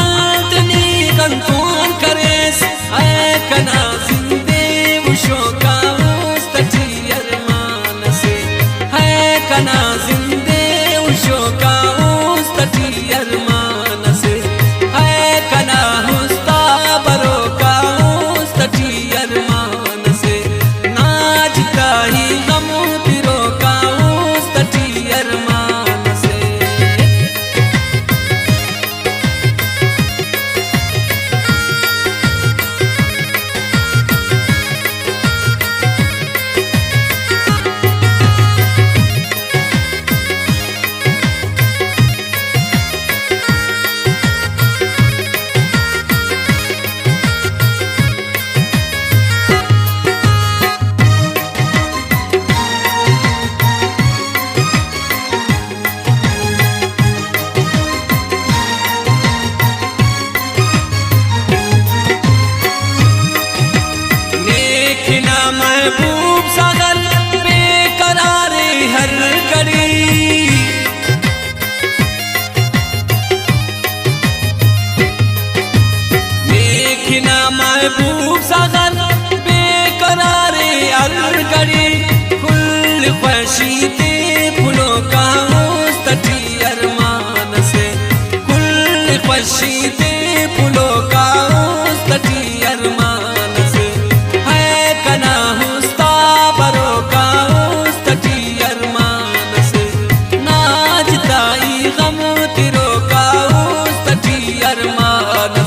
altni kanton kares ay kana zinde ushoka ustati arman se hay kana zinde ushoka ustati arman se hay kana usta baroka ustati arman se najta hi gam tiro ka ustati arman se महबूब सागर बेकरारे हर घड़ी देखना महबूब सागर बेकरारे हर घड़ी कुल ख्वाहिशें फूलों का उस्तटी अरमान से कुल ख्वाहिशें फूलों का उस्तटी अरमान से है कना अरमान